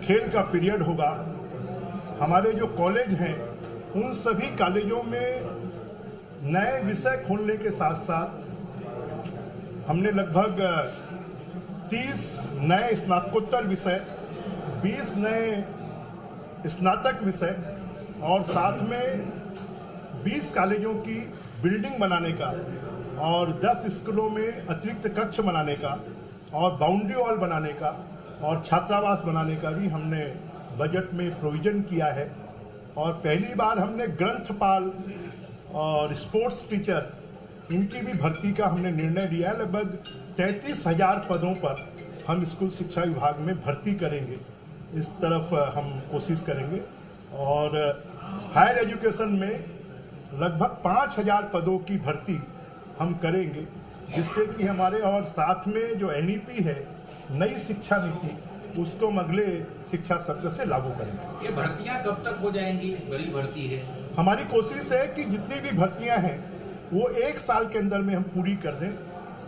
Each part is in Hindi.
खेल का पीरियड होगा। हमारे जो कॉलेज हैं उन सभी कॉलेजों में नए विषय खोलने के साथ साथ हमने लगभग 30 नए स्नातकोत्तर विषय, 20 नए स्नातक विषय और साथ में 20 कॉलेजों की बिल्डिंग बनाने का और 10 स्कूलों में अतिरिक्त कक्ष बनाने का और बाउंड्री वॉल बनाने का और छात्रावास बनाने का भी हमने बजट में प्रोविजन किया है। और पहली बार हमने ग्रंथपाल और स्पोर्ट्स टीचर इनकी भी भर्ती का हमने निर्णय लिया है। लगभग 33,000 पदों पर हम स्कूल शिक्षा विभाग में भर्ती करेंगे, इस तरफ हम कोशिश करेंगे। और हायर एजुकेशन में लगभग 5,000 पदों की भर्ती हम करेंगे, जिससे कि हमारे और साथ में जो NEP है, नई शिक्षा नीति, उसको हम अगले शिक्षा सत्र से लागू करेंगे। ये भर्तियां कब तक हो जाएंगी? बड़ी भर्ती है। हमारी कोशिश है कि जितनी भी भर्तियां हैं वो 1 साल के अंदर में हम पूरी कर दें।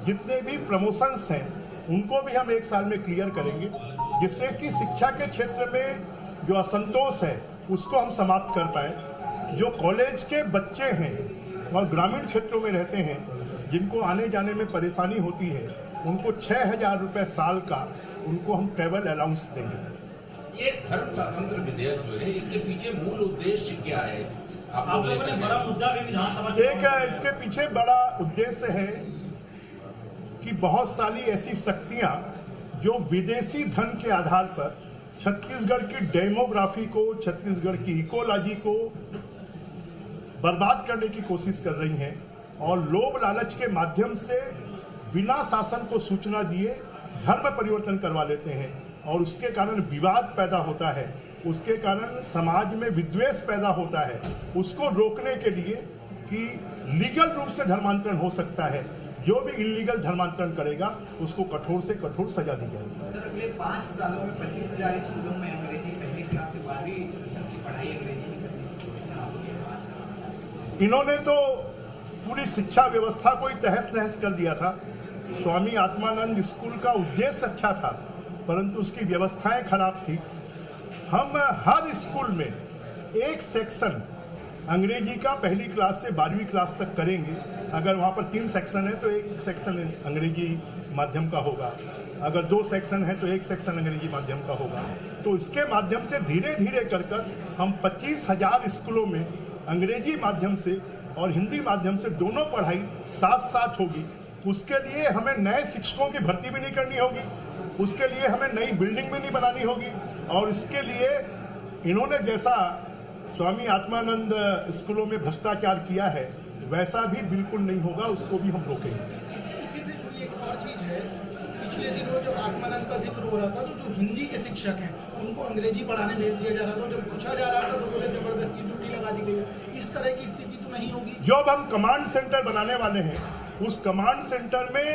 जितने भी प्रमोशंस हैं उनको भी हम 1 साल में क्लियर करेंगे, जिससे कि शिक्षा के क्षेत्र में जो असंतोष है उसको हम समाप्त कर पाए। जो कॉलेज के बच्चे हैं और ग्रामीण क्षेत्रों में रहते हैं, जिनको आने जाने में परेशानी होती है, उनको 6,000 रुपये साल का उनको हम ट्रेवल अलाउंस देंगे। ये धर्म स्वतंत्र विधेयक जो है, इसके पीछे मूल उद्देश्य क्या है? आप लोगों ने बड़ा मुद्दा भी विधानसभा इसके पीछे बड़ा उद्देश्य है कि बहुत सारी ऐसी शक्तियां जो विदेशी धन के आधार पर छत्तीसगढ़ की डेमोग्राफी को, छत्तीसगढ़ की इकोलॉजी को बर्बाद करने की कोशिश कर रही हैं और लोभ लालच के माध्यम से बिना शासन को सूचना दिए धर्म परिवर्तन करवा लेते हैं और उसके कारण विवाद पैदा होता है, उसके कारण समाज में विद्वेष पैदा होता है। उसको रोकने के लिए कि लीगल रूप से धर्मांतरण हो सकता है, जो भी इलीगल धर्मांतरण करेगा उसको कठोर से कठोर सजा दी जाएगी। सर, अगले 5 सालों में 25,000 स्कूलों में अंग्रेजी पहली क्लास से 12वीं तक की पढ़ाई अंग्रेजी में करने की घोषणा होगी है 5 साल। इन्होंने तो पूरी शिक्षा व्यवस्था को ही तहस नहस कर दिया था। स्वामी आत्मानंद स्कूल का उद्देश्य अच्छा था, परंतु उसकी व्यवस्थाएं खराब थी। हम हर स्कूल में एक सेक्शन अंग्रेजी का पहली क्लास से 12वीं क्लास तक करेंगे। अगर वहाँ पर 3 सेक्शन है तो एक सेक्शन अंग्रेजी माध्यम का होगा, अगर 2 सेक्शन है तो एक सेक्शन अंग्रेजी माध्यम का होगा। तो इसके माध्यम से धीरे धीरे कर हम 25,000 स्कूलों में अंग्रेजी माध्यम से और हिंदी माध्यम से दोनों पढ़ाई साथ साथ होगी। उसके लिए हमें नए शिक्षकों की भर्ती भी नहीं करनी होगी, उसके लिए हमें नई बिल्डिंग भी नहीं बनानी होगी और इसके लिए इन्होंने जैसा स्वामी आत्मानंद स्कूलों में भ्रष्टाचार किया है वैसा भी बिल्कुल नहीं होगा, उसको भी हम रोकेंगे। इसी से जुड़ी एक और चीज है, पिछले दिनों जो आत्मानंद का जिक्र हो रहा था, जो हिंदी के शिक्षक हैं उनको अंग्रेजी पढ़ाने भेज दिया जा रहा था, जब पूछा जा रहा था तो बोले जबरदस्ती ड्यूटी लगा दी गई। इस तरह की स्थिति तो नहीं होगी। जो अब हम कमांड सेंटर बनाने वाले हैं, उस कमांड सेंटर में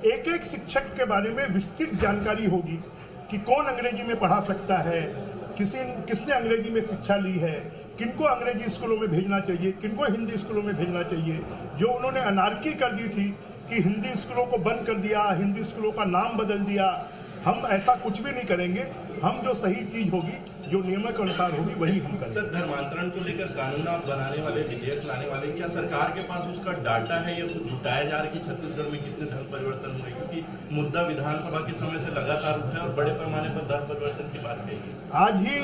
एक एक शिक्षक के बारे में विस्तृत जानकारी होगी कि कौन अंग्रेजी में पढ़ा सकता है, किसने अंग्रेजी में शिक्षा ली है, किनको अंग्रेजी स्कूलों में भेजना चाहिए, किनको हिंदी स्कूलों में भेजना चाहिए। जो उन्होंने अनारकी कर दी थी कि हिंदी स्कूलों को बंद कर दिया, हिंदी स्कूलों का नाम बदल दिया, हम ऐसा कुछ भी नहीं करेंगे। हम जो सही चीज होगी, जो नियमों के अनुसार होगी, वही हम करेंगे। सर, धर्मांतरण को लेकर कानून आप बनाने वाले, विधेयक लाने वाले, क्या सरकार के पास उसका डाटा है या कुछ जुटाया जा रहा है कि छत्तीसगढ़ में कितने धर्म परिवर्तन हुए? क्योंकि मुद्दा विधानसभा के समय से लगातार उठा है और बड़े पैमाने पर धर्म परिवर्तन की बात कही। आज ही